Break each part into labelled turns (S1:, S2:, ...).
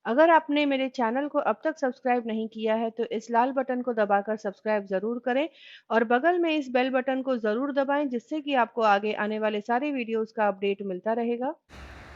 S1: अगर आपने मेरे चैनल को अब तक सब्सक्राइब नहीं किया है तो इस लाल बटन को दबाकर सब्सक्राइब ज़रूर करें और बगल में इस बेल बटन को ज़रूर दबाएं जिससे कि आपको आगे आने वाले सारे वीडियोस का अपडेट मिलता रहेगा।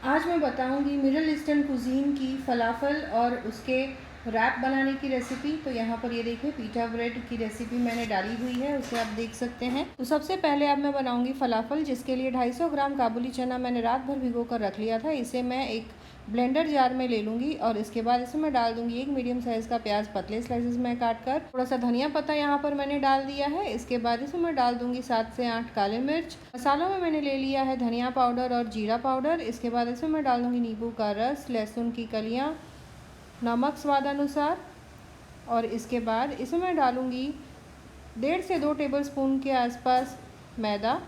S2: आज मैं बताऊंगी मिडल ईस्टर्न कुजीन की फ़लाफ़ल और उसके रैप बनाने की रेसिपी। तो यहाँ पर ये देखिए पीटा ब्रेड की रेसिपी मैंने डाली हुई है, उसे आप देख सकते हैं। तो सबसे पहले अब मैं बनाऊंगी फ़लाफ़ल, जिसके लिए 250 ग्राम काबुली चना मैंने रात भर भिगो कर रख लिया था। इसे मैं एक ब्लेंडर जार में ले लूँगी और इसके बाद इसमें मैं डाल दूँगी एक मीडियम साइज़ का प्याज पतले स्लाइसेस में काट कर। थोड़ा सा धनिया पत्ता यहाँ पर मैंने डाल दिया है। इसके बाद इसमें मैं डाल दूँगी 7 से 8 काले मिर्च। मसालों में मैंने ले लिया है धनिया पाउडर और जीरा पाउडर। इसके बाद इसमें मैं डाल दूँगी नींबू का रस, लहसुन की कलियाँ, नमक स्वाद अनुसार और इसके बाद इसमें मैं डालूँगी 1.5 से 2 टेबलस्पून के आसपास मैदा।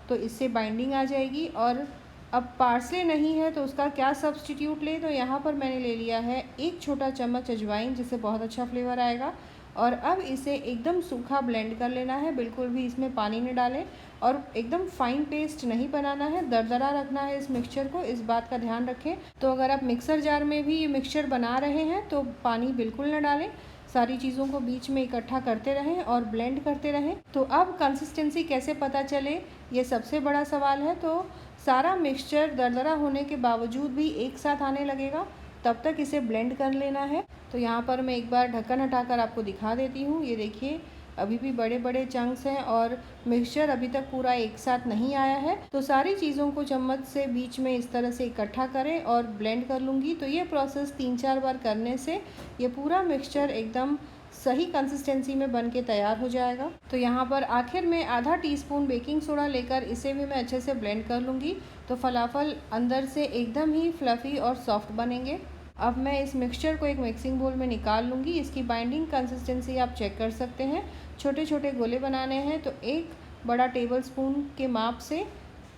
S2: तो इससे बाइंडिंग आ जाएगी। और अब पार्सले नहीं है तो उसका क्या सब्स्टिट्यूट ले, तो यहाँ पर मैंने ले लिया है 1 छोटा चम्मच अजवाइन, जिससे बहुत अच्छा फ्लेवर आएगा। और अब इसे एकदम सूखा ब्लेंड कर लेना है, बिल्कुल भी इसमें पानी नहीं डालें और एकदम फाइन पेस्ट नहीं बनाना है, दरदरा रखना है इस मिक्सचर को, इस बात का ध्यान रखें। तो अगर आप मिक्सर जार में भी ये मिक्सचर बना रहे हैं तो पानी बिल्कुल न डालें, सारी चीज़ों को बीच में इकट्ठा करते रहें और ब्लेंड करते रहें। तो अब कंसिस्टेंसी कैसे पता चले, ये सबसे बड़ा सवाल है। तो सारा मिक्सचर दरदरा होने के बावजूद भी एक साथ आने लगेगा, तब तक इसे ब्लेंड कर लेना है। तो यहाँ पर मैं एक बार ढक्कन हटाकर आपको दिखा देती हूँ। ये देखिए अभी भी बड़े बड़े चंक्स हैं और मिक्सचर अभी तक पूरा एक साथ नहीं आया है। तो सारी चीज़ों को चम्मच से बीच में इस तरह से इकट्ठा करें और ब्लेंड कर लूँगी। तो ये प्रोसेस 3-4 बार करने से ये पूरा मिक्सचर एकदम सही कंसिस्टेंसी में बन के तैयार हो जाएगा। तो यहाँ पर आखिर में आधा टीस्पून बेकिंग सोडा लेकर इसे भी मैं अच्छे से ब्लेंड कर लूँगी। तो फलाफल अंदर से एकदम ही फ्लफ़ी और सॉफ्ट बनेंगे। अब मैं इस मिक्सचर को एक मिक्सिंग बोल में निकाल लूँगी। इसकी बाइंडिंग कंसिस्टेंसी आप चेक कर सकते हैं। छोटे छोटे गोले बनाने हैं तो एक बड़ा टेबलस्पून के माप से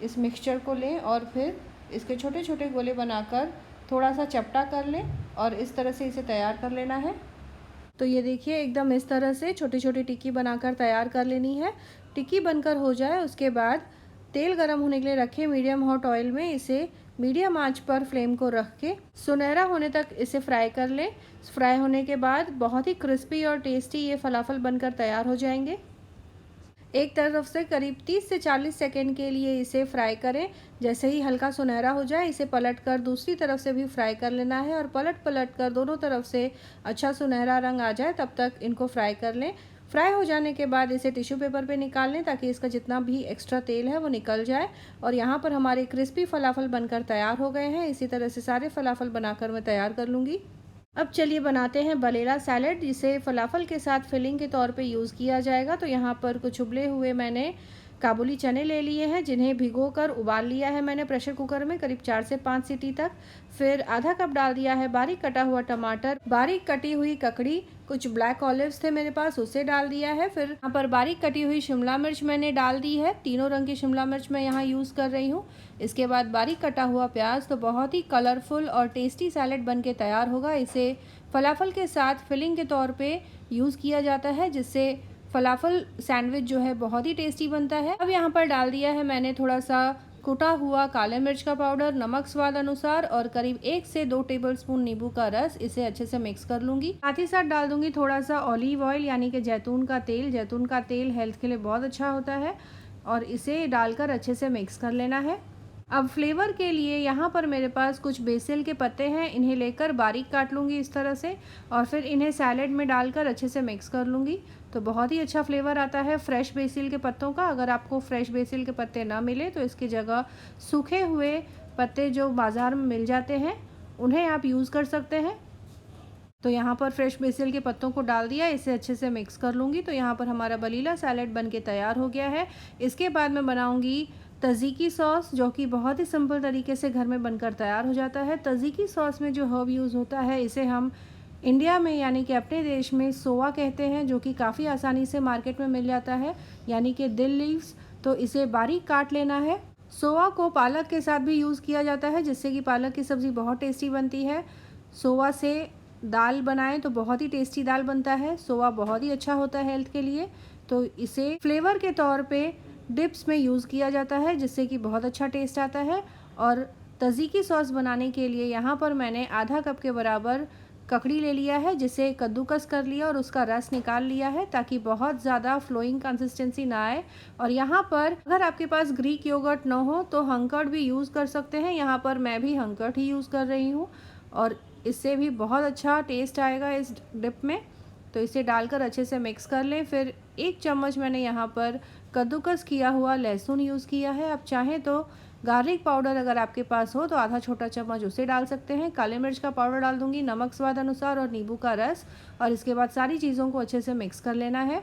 S2: इस मिक्सचर को लें और फिर इसके छोटे छोटे गोले बनाकर थोड़ा सा चपटा कर लें और इस तरह से इसे तैयार कर लेना है। तो ये देखिए एकदम इस तरह से छोटी छोटी टिक्की बनाकर तैयार कर लेनी है। टिक्की बनकर हो जाए उसके बाद तेल गरम होने के लिए रखें मीडियम हॉट ऑयल में। इसे मीडियम आंच पर फ्लेम को रख के सुनहरा होने तक इसे फ्राई कर लें। फ्राई होने के बाद बहुत ही क्रिस्पी और टेस्टी ये फलाफल बनकर तैयार हो जाएंगे। एक तरफ से करीब 30 से 40 सेकेंड के लिए इसे फ्राई करें। जैसे ही हल्का सुनहरा हो जाए इसे पलट कर दूसरी तरफ से भी फ्राई कर लेना है और पलट पलट कर दोनों तरफ से अच्छा सुनहरा रंग आ जाए तब तक इनको फ्राई कर लें। फ्राई हो जाने के बाद इसे टिश्यू पेपर पे निकाल लें ताकि इसका जितना भी एक्स्ट्रा तेल है वो निकल जाए। और यहाँ पर हमारे क्रिस्पी फलाफल बनकर तैयार हो गए हैं। इसी तरह से सारे फलाफल बनाकर मैं तैयार कर लूँगी। अब चलिए बनाते हैं बलेरा सैलेड, जिसे फलाफल के साथ फिलिंग के तौर पे यूज़ किया जाएगा। तो यहाँ पर कुछ उबले हुए मैंने काबुली चने ले लिए हैं, जिन्हें भिगोकर उबाल लिया है मैंने प्रेशर कुकर में करीब 4 से 5 सीटी तक। फिर आधा कप डाल दिया है बारीक कटा हुआ टमाटर, बारीक कटी हुई ककड़ी, कुछ ब्लैक ऑलिव्स थे मेरे पास उसे डाल दिया है। फिर यहाँ पर बारीक कटी हुई शिमला मिर्च मैंने डाल दी है, तीनों रंग की शिमला मिर्च मैं यहाँ यूज़ कर रही हूँ। इसके बाद बारीक कटा हुआ प्याज। तो बहुत ही कलरफुल और टेस्टी सैलेड बन के तैयार होगा। इसे फलाफल के साथ फिलिंग के तौर पे यूज़ किया जाता है, जिससे फलाफल सैंडविच जो है बहुत ही टेस्टी बनता है। अब यहाँ पर डाल दिया है मैंने थोड़ा सा कुटा हुआ काले मिर्च का पाउडर, नमक स्वाद अनुसार और करीब 1 से 2 टेबलस्पून नींबू का रस। इसे अच्छे से मिक्स कर लूँगी। साथ ही साथ डाल दूँगी थोड़ा सा ऑलिव ऑयल यानी कि जैतून का तेल। जैतून का तेल हेल्थ के लिए बहुत अच्छा होता है और इसे डालकर अच्छे से मिक्स कर लेना है। अब फ्लेवर के लिए यहाँ पर मेरे पास कुछ बेसिल के पत्ते हैं, इन्हें लेकर बारीक काट लूँगी इस तरह से और फिर इन्हें सैलेड में डालकर अच्छे से मिक्स कर लूँगी। तो बहुत ही अच्छा फ्लेवर आता है फ्रेश बेसिल के पत्तों का। अगर आपको फ्रेश बेसिल के पत्ते ना मिले तो इसकी जगह सूखे हुए पत्ते जो बाज़ार में मिल जाते हैं उन्हें आप यूज़ कर सकते हैं। तो यहाँ पर फ्रेश बेसिल के पत्तों को डाल दिया, इसे अच्छे से मिक्स कर लूँगी। तो यहाँ पर हमारा बलीला सैलेड बन के तैयार हो गया है। इसके बाद मैं बनाऊँगी तज़ीकी सॉस, जो कि बहुत ही सिंपल तरीके से घर में बनकर तैयार हो जाता है। तज़ीकी सॉस में जो हर्ब यूज़ होता है इसे हम इंडिया में यानी कि अपने देश में सोआ कहते हैं, जो कि काफ़ी आसानी से मार्केट में मिल जाता है, यानी कि दिल लीव्स। तो इसे बारीक काट लेना है। सोआ को पालक के साथ भी यूज़ किया जाता है, जिससे कि पालक की सब्ज़ी बहुत टेस्टी बनती है। सोआ से दाल बनाएं तो बहुत ही टेस्टी दाल बनता है। सोआ बहुत ही अच्छा होता है हेल्थ के लिए। तो इसे फ्लेवर के तौर पे डिप्स में यूज़ किया जाता है, जिससे कि बहुत अच्छा टेस्ट आता है। और तज़ीकी सॉस बनाने के लिए यहाँ पर मैंने आधा कप के बराबर ककड़ी ले लिया है, जिसे कद्दूकस कर लिया और उसका रस निकाल लिया है ताकि बहुत ज़्यादा फ्लोइंग कंसिस्टेंसी ना आए। और यहाँ पर अगर आपके पास ग्रीक योगर्ट ना हो तो हंकर्ड भी यूज़ कर सकते हैं। यहाँ पर मैं भी हंकर्ड ही यूज़ कर रही हूँ और इससे भी बहुत अच्छा टेस्ट आएगा इस डिप में। तो इसे डालकर अच्छे से मिक्स कर लें। फिर 1 चम्मच मैंने यहाँ पर कद्दूकस किया हुआ लहसुन यूज़ किया है। आप चाहें तो गार्लिक पाउडर अगर आपके पास हो तो आधा छोटा चम्मच उसे डाल सकते हैं। काले मिर्च का पाउडर डाल दूंगी, नमक स्वाद अनुसार और नींबू का रस। और इसके बाद सारी चीज़ों को अच्छे से मिक्स कर लेना है।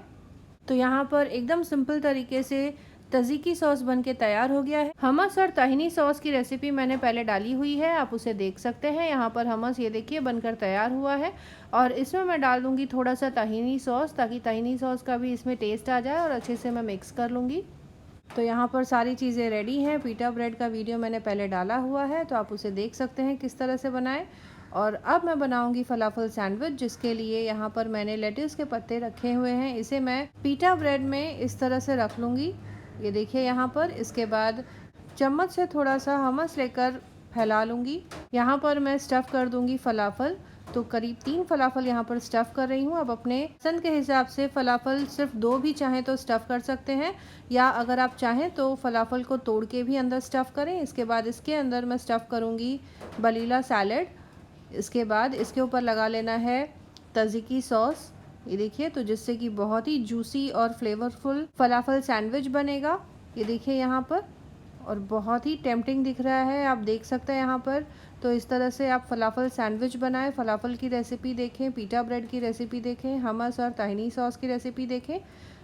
S2: तो यहाँ पर एकदम सिंपल तरीके से तज़ीकी सॉस बनके तैयार हो गया है। हमस और ताहिनी सॉस की रेसिपी मैंने पहले डाली हुई है, आप उसे देख सकते हैं। यहाँ पर हमस ये देखिए बनकर तैयार हुआ है और इसमें मैं डाल दूँगी थोड़ा सा ताहिनी सॉस ताकि ताहिनी सॉस का भी इसमें टेस्ट आ जाए और अच्छे से मैं मिक्स कर लूँगी। तो यहाँ पर सारी चीज़ें रेडी हैं। पीटा ब्रेड का वीडियो मैंने पहले डाला हुआ है, तो आप उसे देख सकते हैं किस तरह से बनाएं। और अब मैं बनाऊंगी फलाफल सैंडविच, जिसके लिए यहाँ पर मैंने लेट्यूस के पत्ते रखे हुए हैं। इसे मैं पीटा ब्रेड में इस तरह से रख लूँगी, ये देखिए यहाँ पर। इसके बाद चम्मच से थोड़ा सा हमस लेकर फैला लूँगी। यहाँ पर मैं स्टफ़ कर दूँगी फलाफल। तो करीब 3 फलाफल यहाँ पर स्टफ़ कर रही हूँ। अब अपने पसंद के हिसाब से फलाफल सिर्फ 2 भी चाहें तो स्टफ़ कर सकते हैं, या अगर आप चाहें तो फलाफल को तोड़ के भी अंदर स्टफ़ करें। इसके बाद इसके अंदर मैं स्टफ़ करूँगी बलीला सैलेड। इसके बाद इसके ऊपर लगा लेना है तज़ीकी सॉस, ये देखिए। तो जिससे कि बहुत ही जूसी और फ्लेवरफुल फलाफल सैंडविच बनेगा, ये देखिए यहाँ पर। और बहुत ही टेम्पटिंग दिख रहा है, आप देख सकते हैं यहाँ पर। तो इस तरह से आप फलाफल सैंडविच बनाएं। फलाफल की रेसिपी देखें, पीटा ब्रेड की रेसिपी देखें, हमस और ताहिनी सॉस की रेसिपी देखें।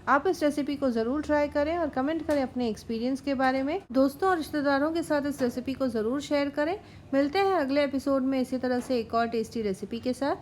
S2: आप इस रेसिपी को ज़रूर ट्राई करें और कमेंट करें अपने एक्सपीरियंस के बारे में। दोस्तों और रिश्तेदारों के साथ इस रेसिपी को ज़रूर शेयर करें। मिलते हैं अगले एपिसोड में इसी तरह से एक और टेस्टी रेसिपी के साथ।